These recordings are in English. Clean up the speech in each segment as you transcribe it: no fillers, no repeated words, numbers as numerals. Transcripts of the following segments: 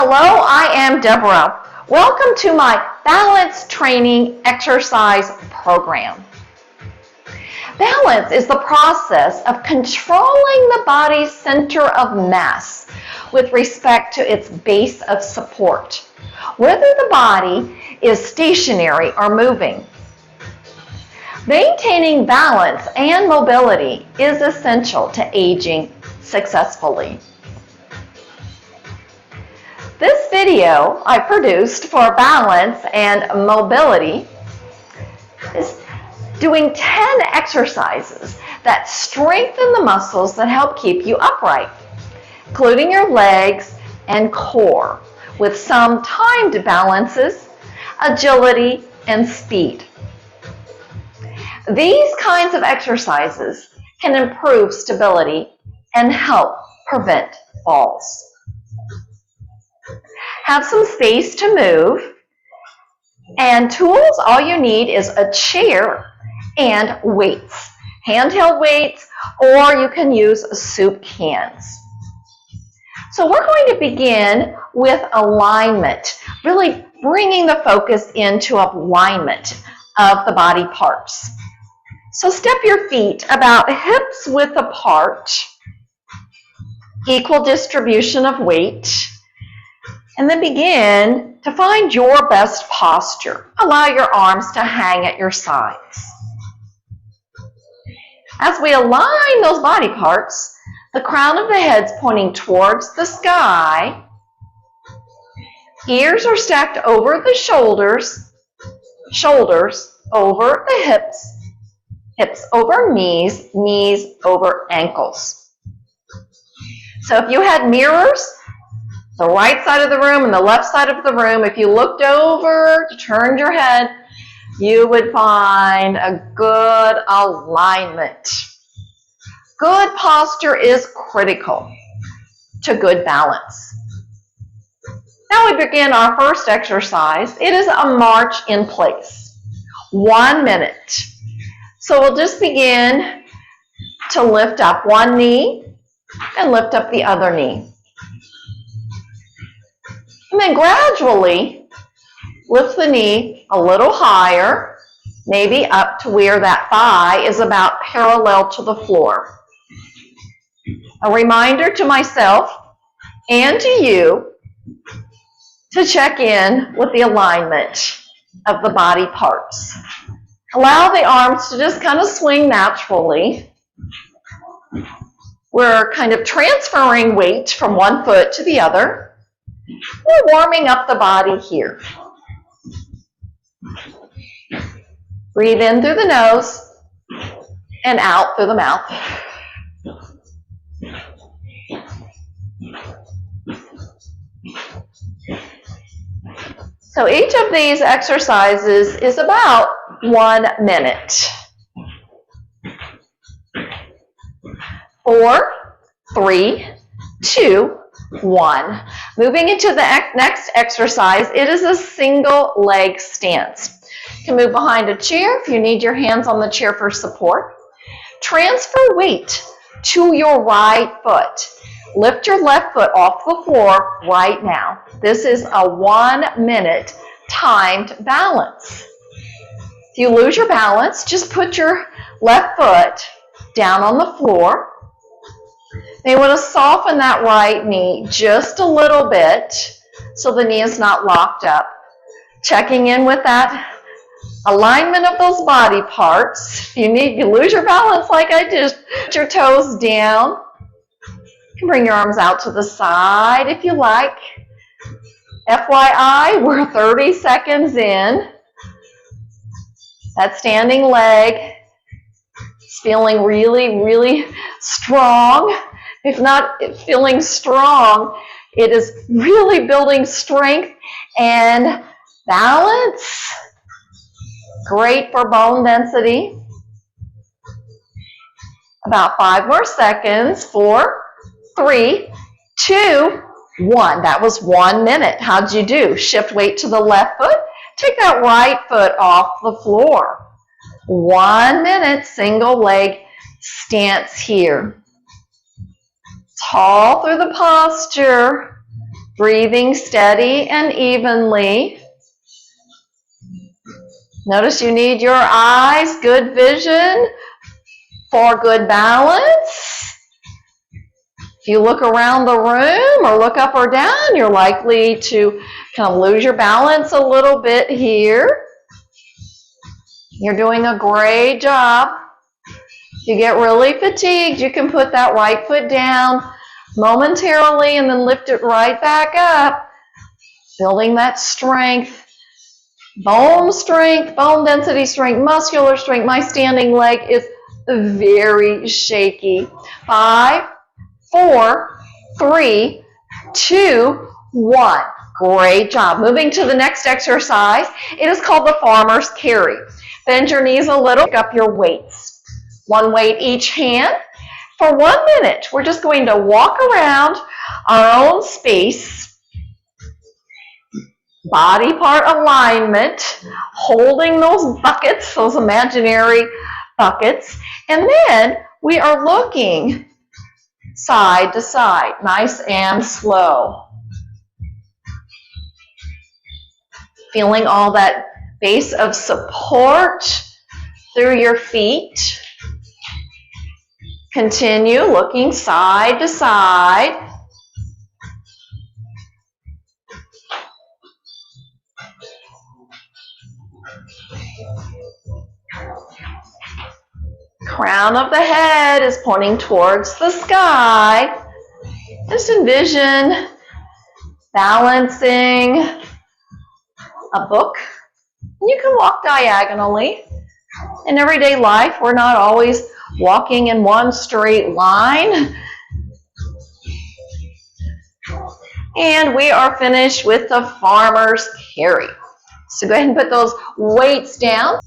Hello, I am Deborah. Welcome to my balance training exercise program. Balance is the process of controlling the body's center of mass with respect to its base of support, whether the body is stationary or moving. Maintaining balance and mobility is essential to aging successfully. This video I produced for balance and mobility is doing 10 exercises that strengthen the muscles that help keep you upright, including your legs and core, with some timed balances, agility, and speed. These kinds of exercises can improve stability and help prevent falls. Have some space to move, and tools. All you need is a chair and weights, handheld weights, or you can use soup cans. So we're going to begin with alignment, really bringing the focus into alignment of the body parts. So step your feet about hips width apart, equal distribution of weight, and then begin to find your best posture. Allow your arms to hang at your sides. As we align those body parts, the crown of the head's pointing towards the sky. Ears are stacked over the shoulders, shoulders over the hips, hips over knees, knees over ankles. So if you had mirrors, the right side of the room and the left side of the room, if you looked over, turned your head, you would find a good alignment. Good posture is critical to good balance. Now we begin our first exercise. It is a march in place, 1 minute. So we'll just begin to lift up one knee and lift up the other knee. And then gradually lift the knee a little higher, maybe up to where that thigh is about parallel to the floor. A reminder to myself and to you to check in with the alignment of the body parts. Allow the arms to just kind of swing naturally. We're kind of transferring weight from one foot to the other. We're warming up the body here. Breathe in through the nose and out through the mouth. So each of these exercises is about 1 minute. 4, 3, 2, 1. Moving into the next exercise, it is a single leg stance. You can move behind a chair if you need your hands on the chair for support. Transfer weight to your right foot. Lift your left foot off the floor right now. This is a 1 minute timed balance. If you lose your balance, just put your left foot down on the floor. You want to soften that right knee just a little bit so the knee is not locked up. Checking in with that alignment of those body parts. If you lose your balance like I did, put your toes down. You can bring your arms out to the side if you like. FYI, we're 30 seconds in. That standing leg is feeling really, really strong. If not feeling strong, it is really building strength and balance. Great for bone density. About 5 more seconds. 4, 3, 2, 1. That was 1 minute. How'd you do? Shift weight to the left foot. Take that right foot off the floor. 1 minute, single leg stance here. Tall through the posture. Breathing steady and evenly. Notice you need your eyes, good vision for good balance. If you look around the room or look up or down, you're likely to kind of lose your balance a little bit here. You're doing a great job. If you get really fatigued, you can put that right foot down momentarily and then lift it right back up, building that strength, bone density strength, muscular strength. My standing leg is very shaky. 5, 4, 3, 2, 1. Great job. Moving to the next exercise. It is called the farmer's carry. Bend your knees a little, pick up your weights. One weight each hand. For 1 minute, we're just going to walk around our own space, body part alignment, holding those buckets, those imaginary buckets, and then we are looking side to side, nice and slow. Feeling all that base of support through your feet. Continue looking side to side. Crown of the head is pointing towards the sky. Just envision balancing a book. You can walk diagonally. In everyday life, we're not always walking in one straight line. And we are finished with the farmer's carry. So go ahead and put those weights down.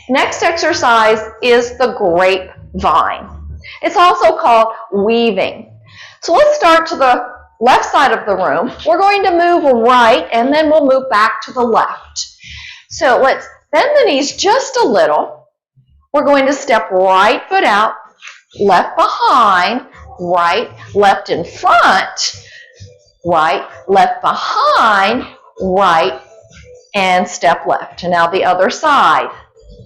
Next exercise is the grapevine. It's also called weaving. So let's start to the left side of the room. We're going to move right and then we'll move back to the left. So let's bend the knees just a little. We're going to step right foot out, left behind, right, left in front, right, left behind, right, and step left. And now the other side.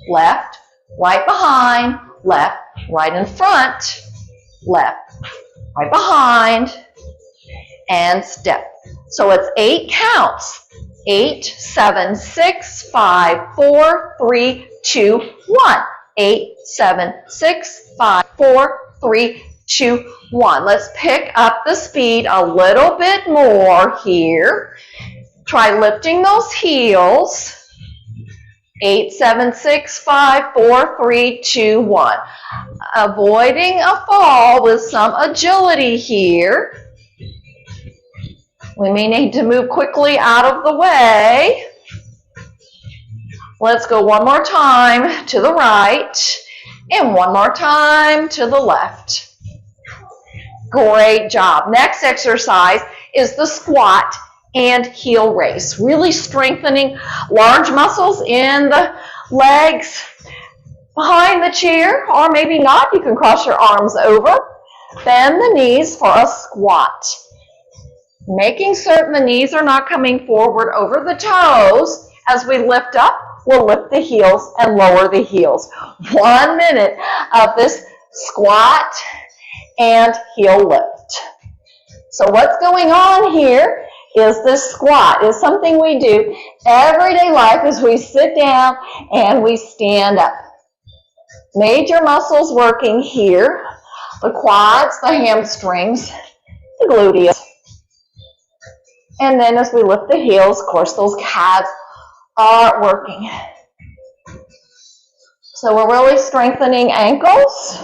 Left, right behind, left, right in front, left, right behind, and step. So it's 8 counts. 8, 7, 6, 5, 4, 3, 2, 1. 8, 7, 6, 5, 4, 3, 2, 1. Let's pick up the speed a little bit more here. Try lifting those heels. 8, 7, 6, 5, 4, 3, 2, 1. Avoiding a fall with some agility here. We may need to move quickly out of the way. Let's go one more time to the right and one more time to the left. Great job. Next exercise is the squat and heel raise. Really strengthening large muscles in the legs behind the chair, or maybe not. You can cross your arms over. Bend the knees for a squat. Making certain the knees are not coming forward over the toes. As we lift up, we'll lift the heels and lower the heels. 1 minute of this squat and heel lift. So what's going on here is this squat is something we do everyday life as we sit down and we stand up. Major muscles working here, the quads, the hamstrings, the gluteus. And then as we lift the heels, of course, those calves are working. So we're really strengthening ankles,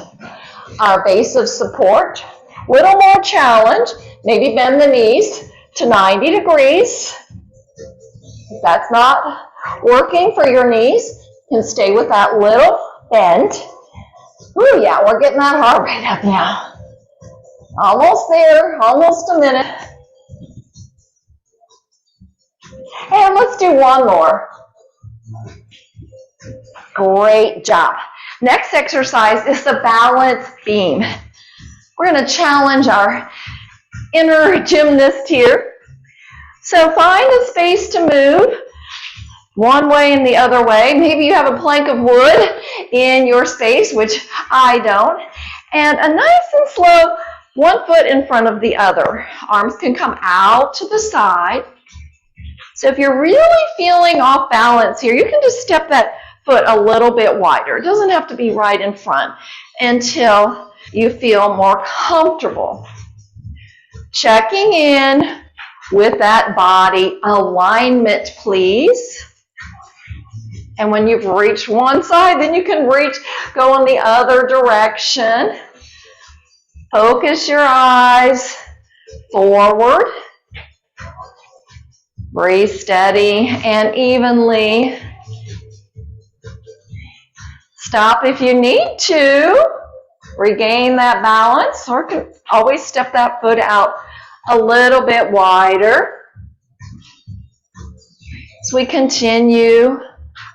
our base of support. Little more challenge, maybe bend the knees to 90 degrees. If that's not working for your knees, you can stay with that little bend. Ooh, yeah, we're getting that heart rate up now. Almost there, almost a minute. And let's do one more. Great job. Next exercise is the balance beam. We're going to challenge our inner gymnast here. So find a space to move one way and the other way. Maybe you have a plank of wood in your space, which I don't. And a nice and slow 1 foot in front of the other. Arms can come out to the side. So if you're really feeling off balance here, you can just step that foot a little bit wider. It doesn't have to be right in front until you feel more comfortable. Checking in with that body alignment, please. And when you've reached one side, then you can go in the other direction. Focus your eyes forward. Breathe steady and evenly. Stop if you need to. Regain that balance, or can always step that foot out a little bit wider. As we continue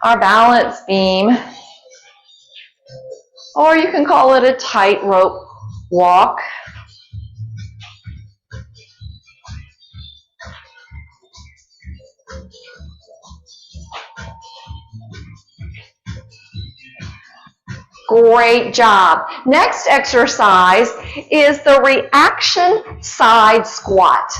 our balance beam, or you can call it a tightrope walk. Great job. Next exercise is the reaction side squat.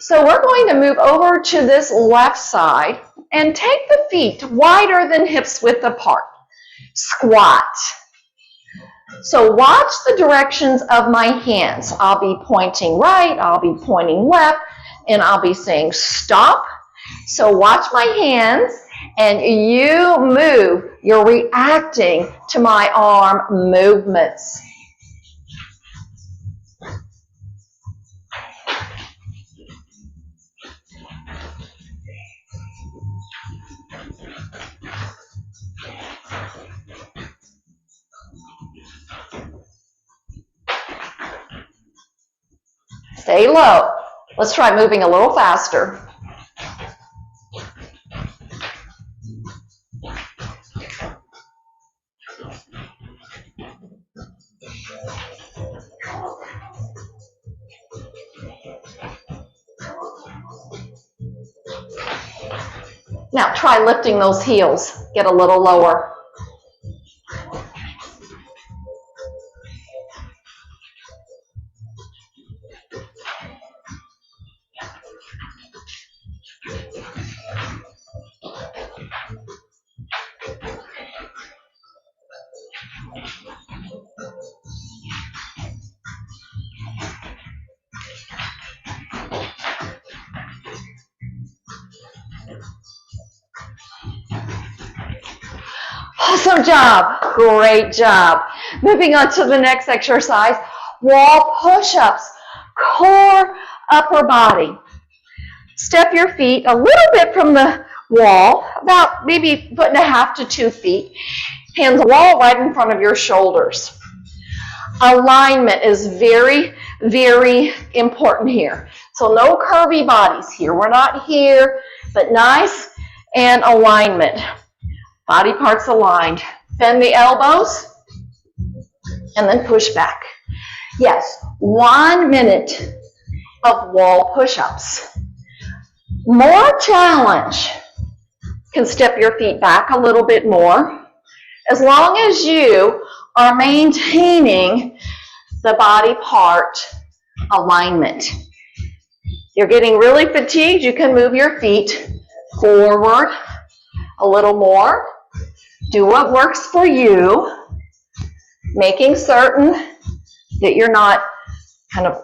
So we're going to move over to this left side and take the feet wider than hips width apart. Squat. So watch the directions of my hands. I'll be pointing right, I'll be pointing left, and I'll be saying stop. So watch my hands and you move. You're reacting to my arm movements. Stay low. Let's try moving a little faster. Now try lifting those heels. Get a little lower. Awesome job. Great job. Moving on to the next exercise, wall push-ups, core, upper body. Step your feet a little bit from the wall, about maybe 1.5 to 2 feet. Hands on the wall right in front of your shoulders. Alignment is very, very important here. So no curvy bodies here. We're not here, but nice and alignment. Body parts aligned. Bend the elbows and then push back. Yes, 1 minute of wall push-ups. More challenge. Can step your feet back a little bit more. As long as you are maintaining the body part alignment. You're getting really fatigued, you can move your feet forward a little more. Do what works for you, making certain that you're not kind of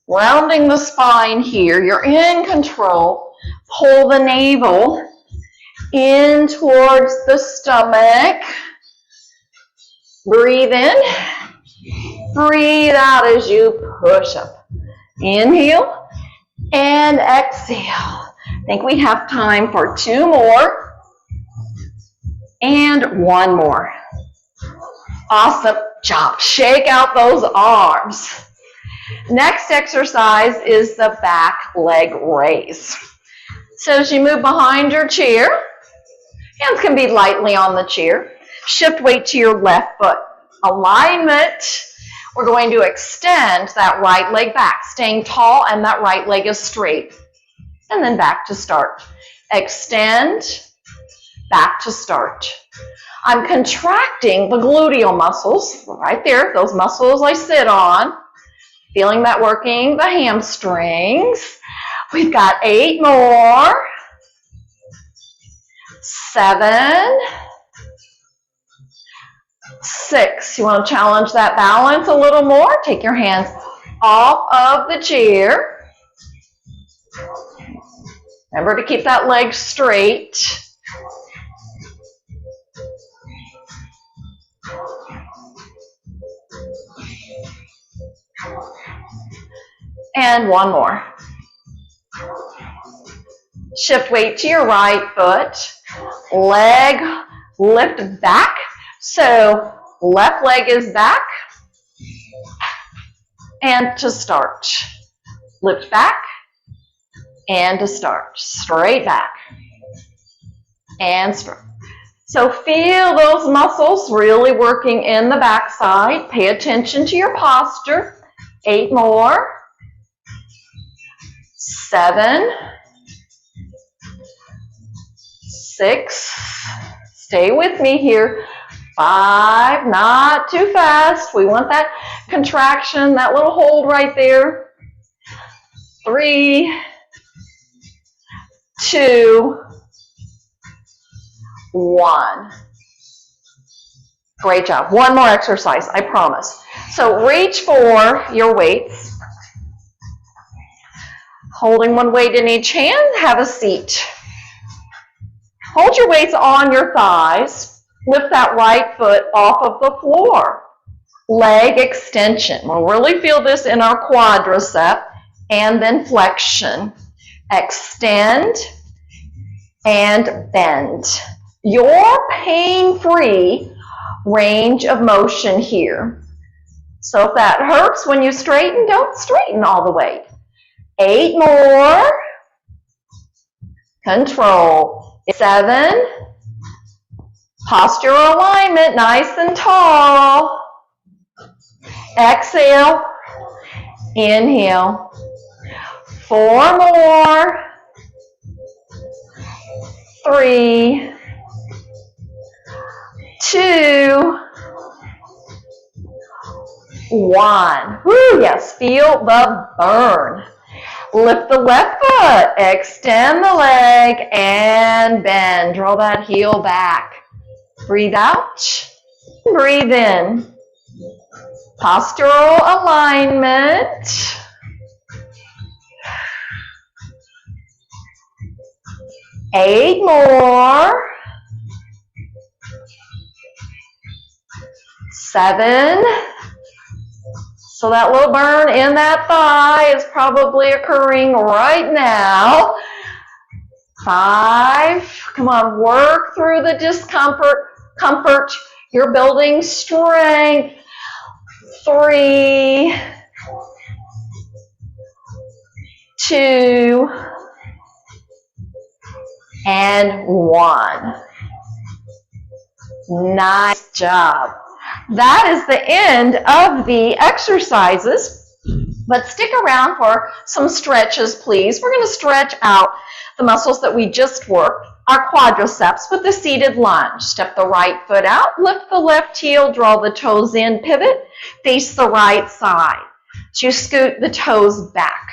rounding the spine here. You're in control. Pull the navel in towards the stomach. Breathe in. Breathe out as you push up. Inhale and exhale. I think we have time for 2 more. And 1 more. Awesome job. Shake out those arms. Next exercise is the back leg raise. So as you move behind your chair, hands can be lightly on the chair. Shift weight to your left foot. Alignment. We're going to extend that right leg back, staying tall, and that right leg is straight. And then back to start. Extend, back to start. I'm contracting the gluteal muscles right there, those muscles I sit on. Feeling that working the hamstrings. We've got 8 more. 7. 6. You want to challenge that balance a little more? Take your hands off of the chair. Remember to keep that leg straight. And 1 more. Shift weight to your right foot. Leg lift back. So left leg is back. And to start. Lift back. And to start. Straight back. And straight. So feel those muscles really working in the backside. Pay attention to your posture. 8 more. 7. 6. Stay with me here. 5. Not too fast. We want that contraction, that little hold right there. 3. 2. 1. Great job. 1 more exercise, I promise. So reach for your weights. Holding 1 weight in each hand, have a seat. Hold your weights on your thighs. Lift that right foot off of the floor. Leg extension. We'll really feel this in our quadricep. And then flexion. Extend and bend. Your pain-free range of motion here. So if that hurts when you straighten, don't straighten all the way. 8 more. Control. 7. Postural alignment, nice and tall. Exhale. Inhale. 4 more. 3. 2. 1. Woo, yes, feel the burn. Lift the left foot, extend the leg, and bend. Draw that heel back. Breathe out, breathe in. Postural alignment. 8 more. 7. So that little burn in that thigh is probably occurring right now. 5. Come on, work through the discomfort. Comfort. You're building strength. 3. 2. And 1. Nice job. That is the end of the exercises, but stick around for some stretches, please. We're going to stretch out the muscles that we just worked, our quadriceps, with the seated lunge. Step the right foot out, lift the left heel, draw the toes in, pivot, face the right side. So you scoot the toes back.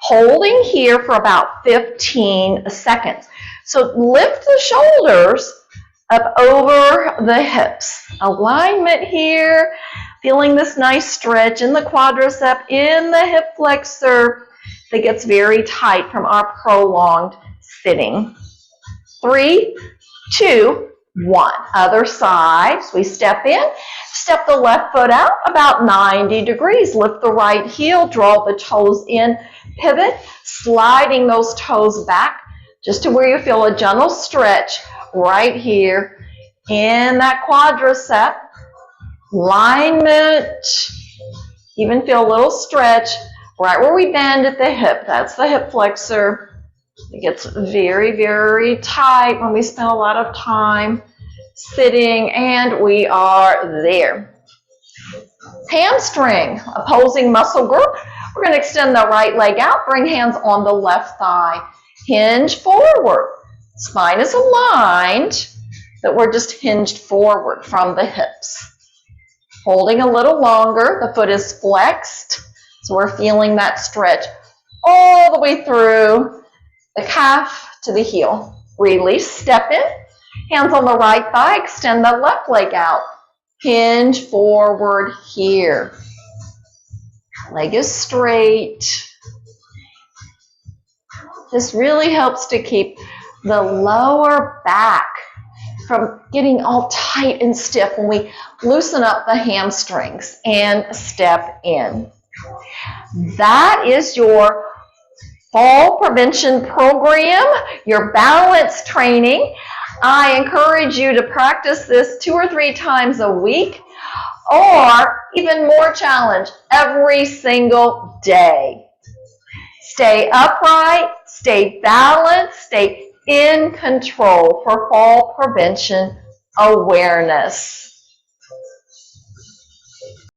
Holding here for about 15 seconds. So lift the shoulders up over the hips. Alignment here. Feeling this nice stretch in the quadricep, in the hip flexor that gets very tight from our prolonged sitting. 3, 2, 1. Other side. So we step in. Step the left foot out about 90 degrees. Lift the right heel. Draw the toes in. Pivot. Sliding those toes back just to where you feel a gentle stretch right here in that quadricep. Alignment. Even feel a little stretch right where we bend at the hip. That's the hip flexor. It gets very, very tight when we spend a lot of time sitting, and we are there. Hamstring, opposing muscle group. We're going to extend the right leg out, bring hands on the left thigh. Hinge forward. Spine is aligned, but we're just hinged forward from the hips. Holding a little longer, the foot is flexed, so we're feeling that stretch all the way through the calf to the heel. Release, step in, hands on the right thigh, extend the left leg out. Hinge forward here. Leg is straight. This really helps to keep the lower back from getting all tight and stiff when we loosen up the hamstrings and step in. That is your fall prevention program, your balance training. I encourage you to practice this 2 or 3 times a week, or even more challenge, every single day. Stay upright, stay balanced, stay in control for fall prevention awareness.